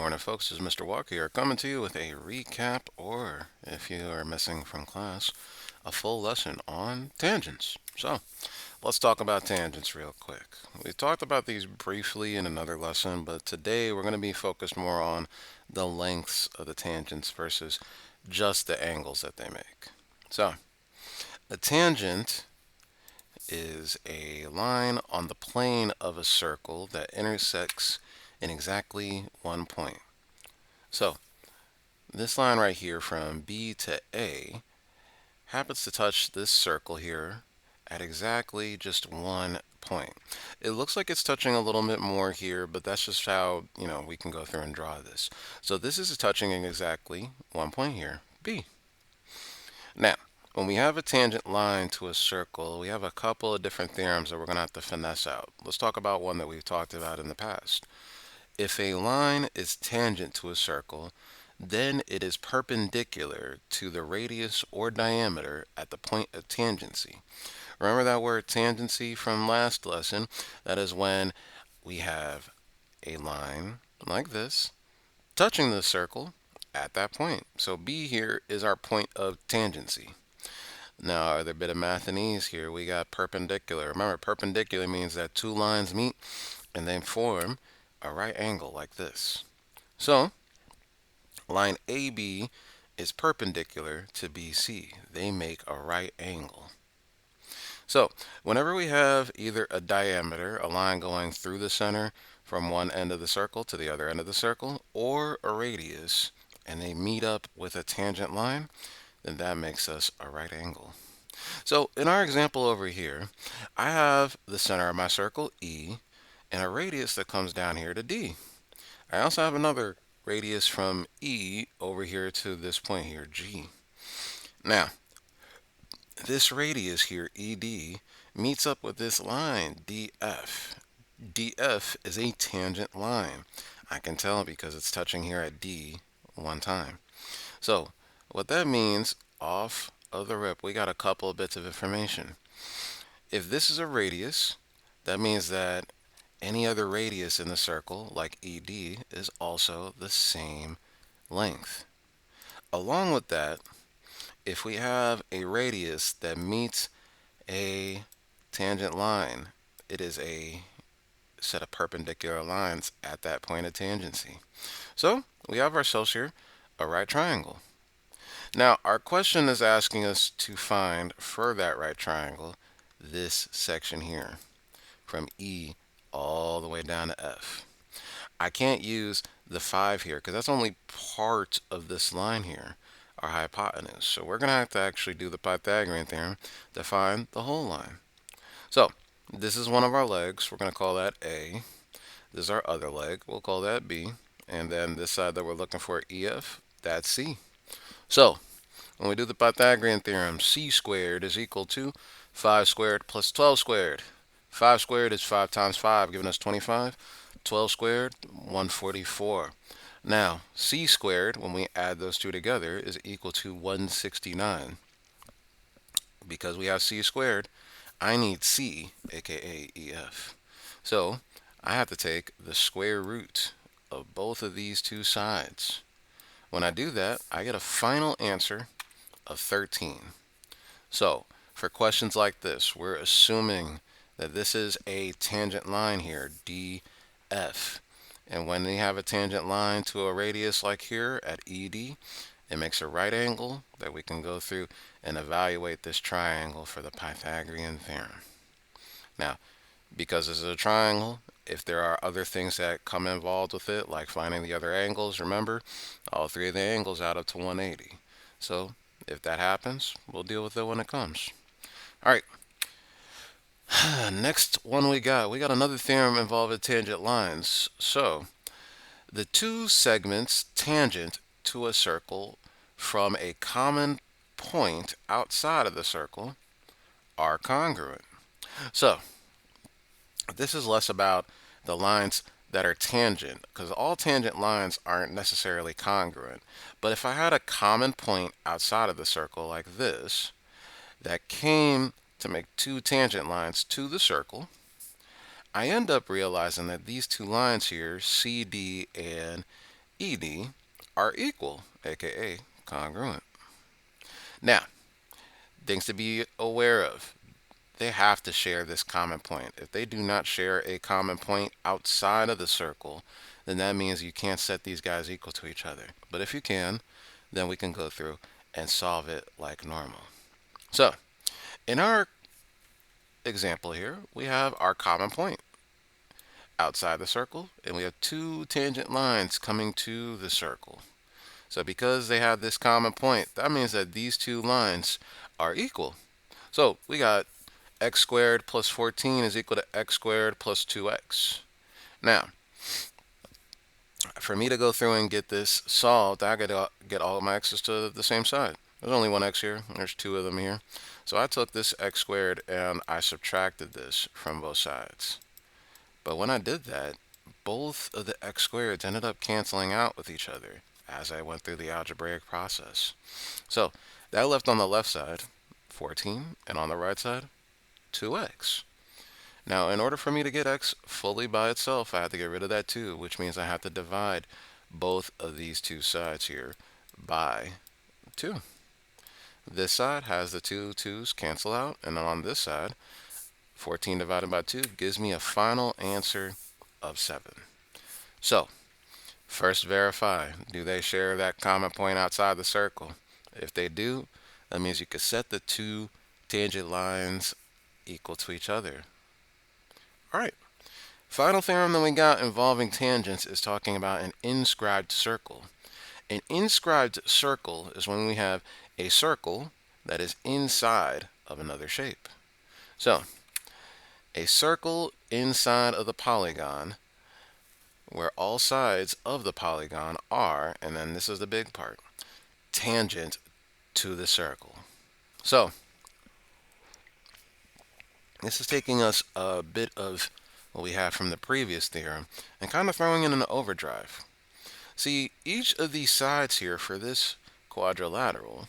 morning, folks. This is Mr. Walker here, coming to you with a recap, or if you are missing from class, a full lesson on tangents. So, let's talk about tangents real quick. We talked about these briefly in another lesson, but today we're going to be focused more on the lengths of the tangents versus just the angles that they make. So, a tangent is a line on the plane of a circle that intersects in exactly one point. So, this line right here from B to A happens to touch this circle here at exactly just one point. It looks like it's touching a little bit more here, but that's just how, we can go through and draw this. So this is touching in exactly one point here, B. Now, when we have a tangent line to a circle, we have a couple of different theorems that we're going to have to finesse out. Let's talk about one that we've talked about in the past. If a line is tangent to a circle, then it is perpendicular to the radius or diameter at the point of tangency. Remember that word tangency from last lesson? That is when we have a line like this touching the circle at that point. So B here is our point of tangency. Now, our other bit of math and ease here, we got perpendicular. Remember, perpendicular means that two lines meet and they form a right angle like this. So, line AB is perpendicular to BC. They make a right angle. So, whenever we have either a diameter, a line going through the center from one end of the circle to the other end of the circle, or a radius, and they meet up with a tangent line, then that makes us a right angle. So, in our example over here, I have the center of my circle, E, and a radius that comes down here to D. I also have another radius from E over here to this point here, G. Now, this radius here, ED, meets up with this line, DF. DF is a tangent line. I can tell because it's touching here at D one time. So, what that means, off of the rip, we got a couple of bits of information. If this is a radius, that means that any other radius in the circle, like ED, is also the same length. Along with that, if we have a radius that meets a tangent line, it is a set of perpendicular lines at that point of tangency. So we have ourselves here a right triangle. Now our question is asking us to find for that right triangle this section here from E all the way down to F. I can't use the 5 here because that's only part of this line here, our hypotenuse. So we're going to have to actually do the Pythagorean theorem to find the whole line. So this is one of our legs. We're going to call that A. This is our other leg. We'll call that B. And then this side that we're looking for, EF, that's C. So when we do the Pythagorean theorem, C squared is equal to 5 squared plus 12 squared. 5 squared is 5 times 5, giving us 25. 12 squared, 144. Now, C squared, when we add those two together, is equal to 169. Because we have C squared, I need C, aka EF. So, I have to take the square root of both of these two sides. When I do that, I get a final answer of 13. So, for questions like this, we're assuming that this is a tangent line here, DF. And when we have a tangent line to a radius like here at ED, it makes a right angle that we can go through and evaluate this triangle for the Pythagorean theorem. Now, because this is a triangle, if there are other things that come involved with it, like finding the other angles, remember, all three of the angles add up to 180. So if that happens, we'll deal with it when it comes. All right. Next one we got another theorem involving tangent lines. So the two segments tangent to a circle from a common point outside of the circle are congruent. So this is less about the lines that are tangent, because all tangent lines aren't necessarily congruent. But if I had a common point outside of the circle like this, that came to make two tangent lines to the circle, I end up realizing that these two lines here, CD and ED are equal, aka congruent. Now, things to be aware of. They have to share this common point. If they do not share a common point outside of the circle, then that means you can't set these guys equal to each other. But if you can, then we can go through and solve it like normal. So, in our example here, we have our common point outside the circle, and we have two tangent lines coming to the circle. So because they have this common point, that means that these two lines are equal. So we got x squared plus 14 is equal to x squared plus 2x. Now, for me to go through and get this solved, I got to get all of my x's to the same side. There's only one x here. There's two of them here. So I took this x squared and I subtracted this from both sides. But when I did that, both of the x squareds ended up canceling out with each other as I went through the algebraic process. So that left on the left side 14 and on the right side 2x. Now, in order for me to get x fully by itself, I have to get rid of that 2, which means I have to divide both of these two sides here by 2. This side has the two 2's cancel out, and then on this side, 14 divided by 2 gives me a final answer of 7. So, first verify, do they share that common point outside the circle? If they do, that means you could set the two tangent lines equal to each other. Alright, final theorem that we got involving tangents is talking about an inscribed circle. An inscribed circle is when we have a circle that is inside of another shape. So, a circle inside of the polygon where all sides of the polygon are, and then this is the big part, tangent to the circle. So, this is taking us a bit of what we have from the previous theorem and kind of throwing it in an overdrive. See, each of these sides here for this quadrilateral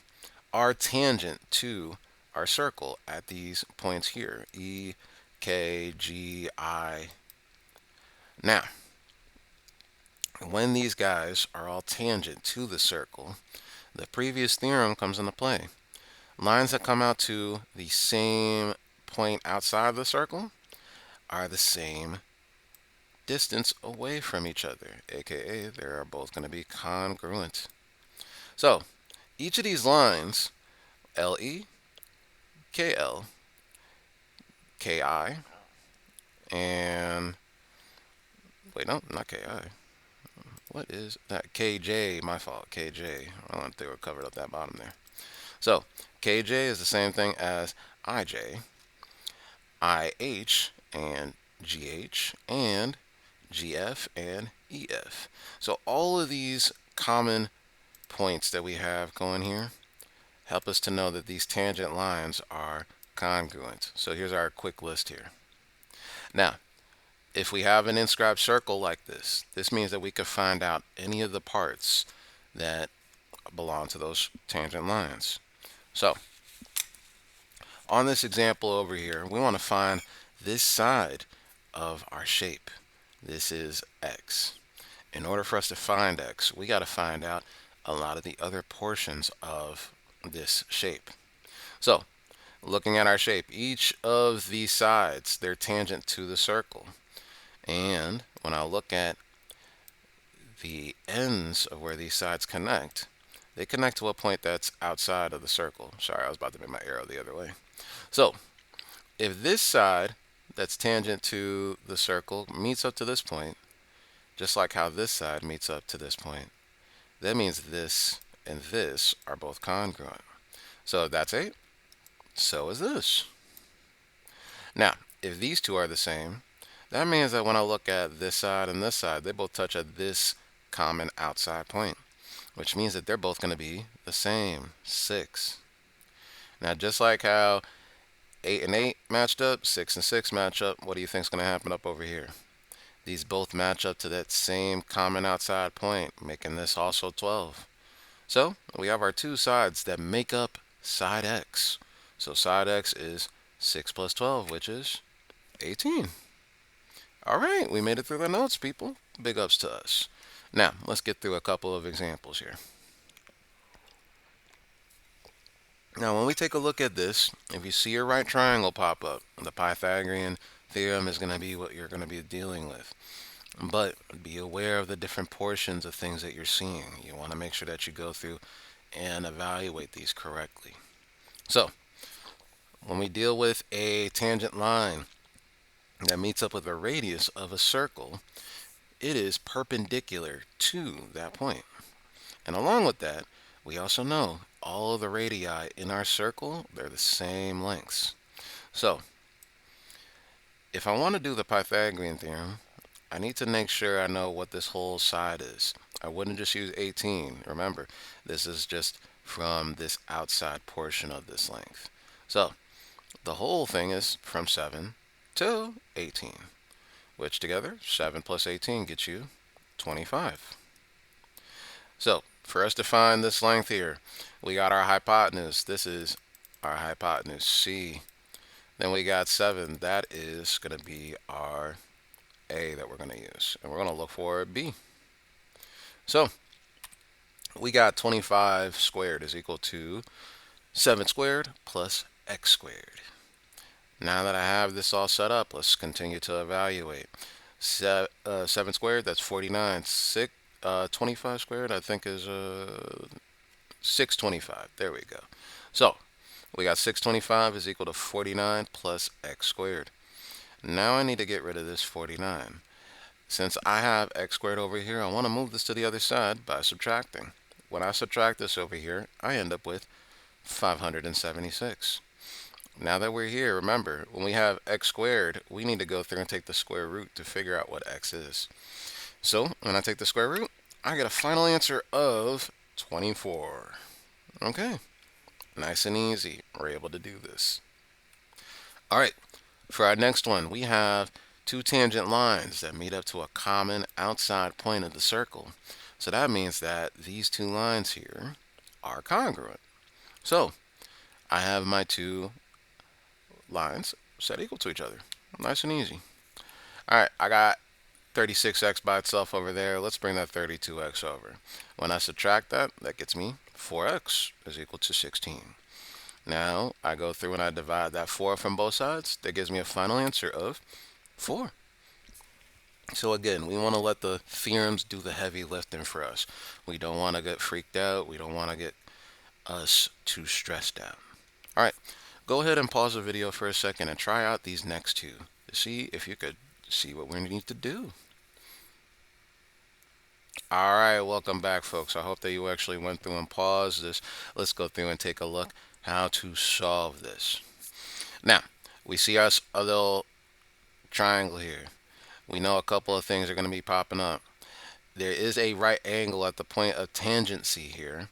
are tangent to our circle at these points here, E, K, G, I. Now, when these guys are all tangent to the circle, the previous theorem comes into play. Lines that come out to the same point outside of the circle are the same distance away from each other, aka they are both going to be congruent. So each of these lines, LE, KL, KI, and wait, no, not KI. What is that? KJ, my fault, KJ. I don't think they were covered up that bottom there. So KJ is the same thing as IJ, IH, and GH, and GF, and EF. So all of these common points that we have going here help us to know that these tangent lines are congruent. So here's our quick list here. Now, if we have an inscribed circle like this, this means that we could find out any of the parts that belong to those tangent lines. So, on this example over here, we want to find this side of our shape. This is x. In order for us to find x, we got to find out a lot of the other portions of this shape. So, looking at our shape, each of these sides, they're tangent to the circle. And when I look at the ends of where these sides connect, they connect to a point that's outside of the circle. Sorry, I was about to make my arrow the other way. So, if this side that's tangent to the circle meets up to this point, just like how this side meets up to this point, that means this and this are both congruent. So if that's 8, so is this. Now, if these two are the same, that means that when I look at this side and this side, they both touch at this common outside point, which means that they're both going to be the same, 6. Now, just like how 8 and 8 matched up, 6 and 6 match up, what do you think is going to happen up over here? These both match up to that same common outside point, making this also 12. So, we have our two sides that make up side x. So side x is 6 plus 12, which is 18. All right, we made it through the notes, people. Big ups to us. Now, let's get through a couple of examples here. Now, when we take a look at this, if you see a right triangle pop up, the Pythagorean theorem is going to be what you're going to be dealing with. But be aware of the different portions of things that you're seeing. You want to make sure that you go through and evaluate these correctly. So, when we deal with a tangent line that meets up with a radius of a circle, it is perpendicular to that point. And along with that, we also know all of the radii in our circle, they're the same lengths. So, if I want to do the Pythagorean theorem, I need to make sure I know what this whole side is. I wouldn't just use 18. Remember, this is just from this outside portion of this length. So, the whole thing is from 7 to 18, which together, 7 plus 18 gets you 25. So, for us to find this length here, we got our hypotenuse. This is our hypotenuse, C. Then we got 7. That is going to be our A that we're going to use. And we're going to look for B. So, we got 25 squared is equal to 7 squared plus x squared. Now that I have this all set up, let's continue to evaluate. 7 squared, that's 49. 25 squared, I think is 625. There we go. So, we got 625 is equal to 49 plus x squared. Now I need to get rid of this 49. Since I have x squared over here, I want to move this to the other side by subtracting. When I subtract this over here, I end up with 576. Now that we're here, remember, when we have x squared, we need to go through and take the square root to figure out what x is. So, when I take the square root, I get a final answer of 24. Okay, nice and easy. We're able to do this. All right, for our next one, we have two tangent lines that meet up to a common outside point of the circle. So that means that these two lines here are congruent. So, I have my two lines set equal to each other. Nice and easy. All right, I got 36x by itself over there. Let's bring that 32x over. When I subtract that, that gets me 4x is equal to 16. Now, I go through and I divide that 4 from both sides. That gives me a final answer of 4. So again, we want to let the theorems do the heavy lifting for us. We don't want to get freaked out. We don't want to get us too stressed out. All right, go ahead and pause the video for a second and try out these next two to see if you could see what we need to do. All right, welcome back, folks. I hope that you actually went through and paused this. Let's go through and take a look how to solve this. Now, we see our a little triangle here. We know a couple of things are going to be popping up. There is a right angle at the point of tangency here,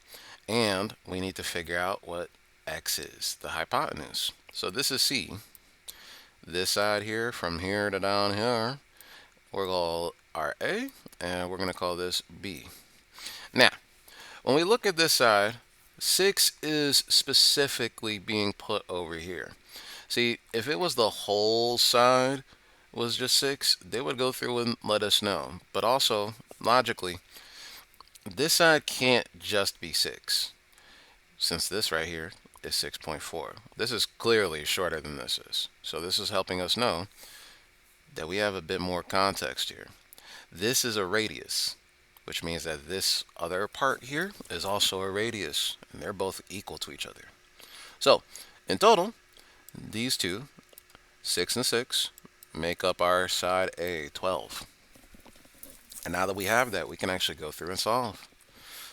and we need to figure out what x is, the hypotenuse. So this is C. This side here, from here to down here, we're going to our A, and we're going to call this B. Now, when we look at this side, 6 is specifically being put over here. See, if it was the whole side was just 6, they would go through and let us know. But also, logically, this side can't just be 6, since this right here is 6.4. This is clearly shorter than this is. So this is helping us know that we have a bit more context here. This is a radius, which means that this other part here is also a radius, and they're both equal to each other. So, in total, these two, 6 and 6, make up our side A, 12. And now that we have that, we can actually go through and solve.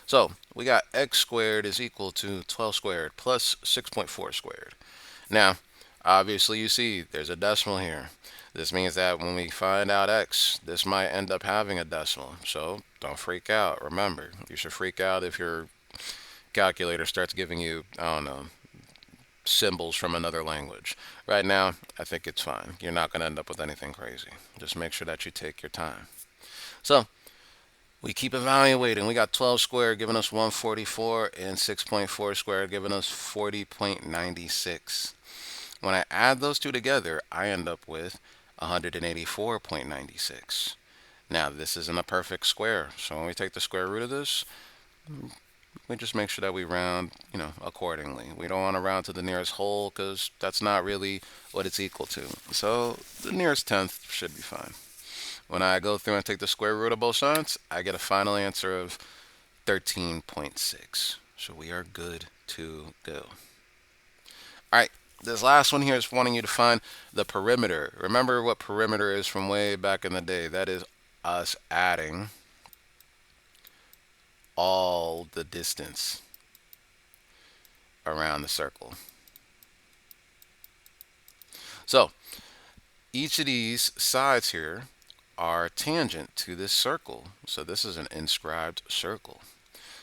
So, we got x squared is equal to 12 squared plus 6.4 squared. Now, obviously you see there's a decimal here. This means that when we find out x, this might end up having a decimal. So don't freak out. Remember, you should freak out if your calculator starts giving you, I don't know, symbols from another language. Right now, I think it's fine. You're not going to end up with anything crazy. Just make sure that you take your time. So we keep evaluating. We got 12 squared giving us 144 and 6.4 squared giving us 40.96. When I add those two together, I end up with 184.96. Now, this isn't a perfect square, so when we take the square root of this, we just make sure that we round, accordingly. We don't want to round to the nearest whole because that's not really what it's equal to. So the nearest tenth should be fine. When I go through and take the square root of both sides, I get a final answer of 13.6. So we are good to go. All right, this last one here is wanting you to find the perimeter. Remember what perimeter is from way back in the day. That is us adding all the distance around the circle. So each of these sides here are tangent to this circle. So this is an inscribed circle.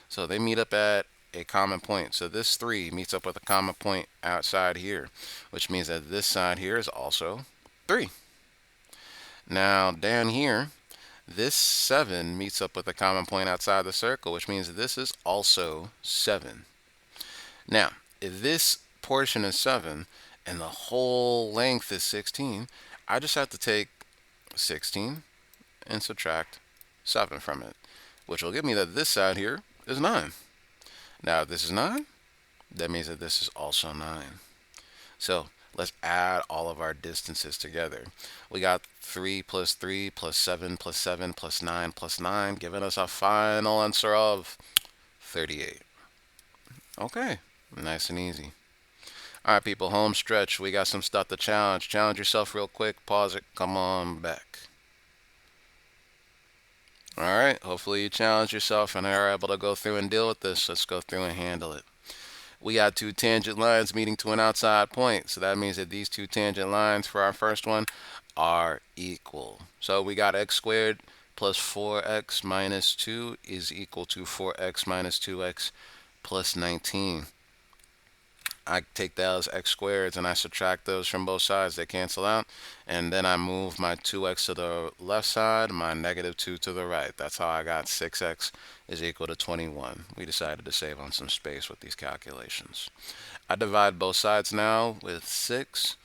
So they meet up at a common point. So this 3 meets up with a common point outside here, which means that this side here is also 3. Now down here, this 7 meets up with a common point outside the circle, which means this is also 7. Now, if this portion is 7 and the whole length is 16, I just have to take 16 and subtract 7 from it, which will give me that this side here is 9. Now, if this is 9, that means that this is also 9. So let's add all of our distances together. We got 3 plus 3 plus 7 plus 7 plus 9 plus 9, giving us a final answer of 38. Okay, nice and easy. All right, people, home stretch. We got some stuff to challenge. Challenge yourself real quick. Pause it. Come on back. All right, hopefully you challenge yourself and are able to go through and deal with this. Let's go through and handle it. We got two tangent lines meeting to an outside point. So that means that these two tangent lines for our first one are equal. So we got x squared plus 4x minus 2 is equal to 4x minus 2x plus 19. I take those x squareds and I subtract those from both sides. They cancel out. And then I move my 2x to the left side, my negative 2 to the right. That's how I got 6x is equal to 21. We decided to save on some space with these calculations. I divide both sides now with 6,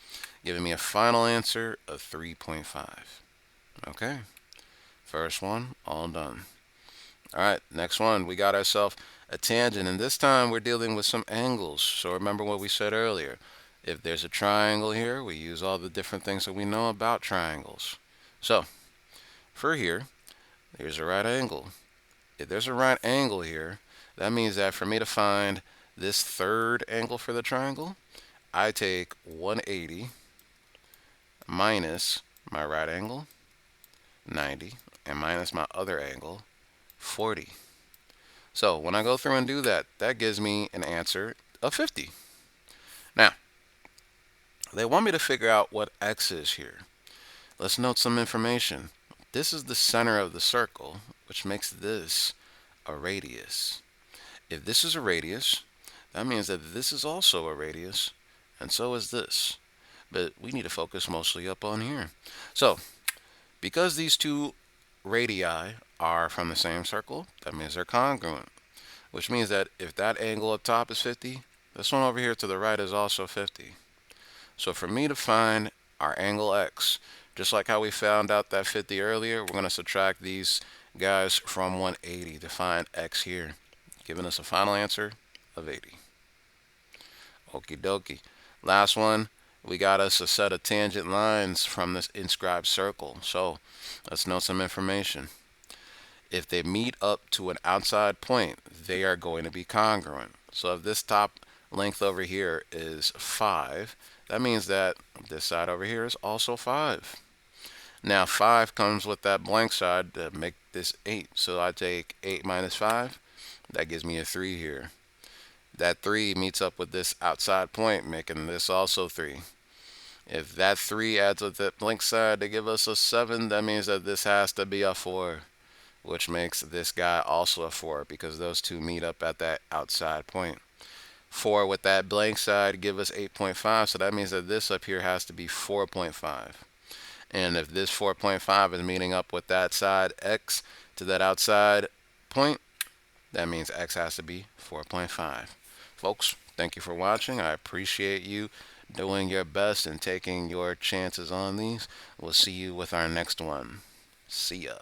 giving me a final answer of 3.5. Okay, first one, all done. All right, next one, we got ourselves a tangent, and this time we're dealing with some angles. So remember what we said earlier. If there's a triangle here, we use all the different things that we know about triangles. So for here, there's a right angle. If there's a right angle here, that means that for me to find this third angle for the triangle, I take 180 minus my right angle, 90, and minus my other angle, 40. So when I go through and do that, that gives me an answer of 50. Now, they want me to figure out what x is here. Let's note some information. This is the center of the circle, which makes this a radius. If this is a radius, that means that this is also a radius, and so is this. But we need to focus mostly up on here. So, because these two radii are from the same circle, that means they're congruent, which means that if that angle up top is 50, this one over here to the right is also 50. So for me to find our angle x, just like how we found out that 50 earlier, we're going to subtract these guys from 180 to find x here, giving us a final answer of 80. Okie dokie. Last one, we got us a set of tangent lines from this inscribed circle. So let's note some information. If they meet up to an outside point, they are going to be congruent. So if this top length over here is 5, that means that this side over here is also 5. Now 5 comes with that blank side to make this 8. So I take 8 minus 5. That gives me a 3 here. That 3 meets up with this outside point, making this also 3. If that 3 adds with that blank side to give us a 7, that means that this has to be a 4, which makes this guy also a 4 because those two meet up at that outside point. 4 with that blank side give us 8.5, so that means that this up here has to be 4.5. And if this 4.5 is meeting up with that side x to that outside point, that means x has to be 4.5. Folks, thank you for watching. I appreciate you doing your best and taking your chances on these. We'll see you with our next one. See ya.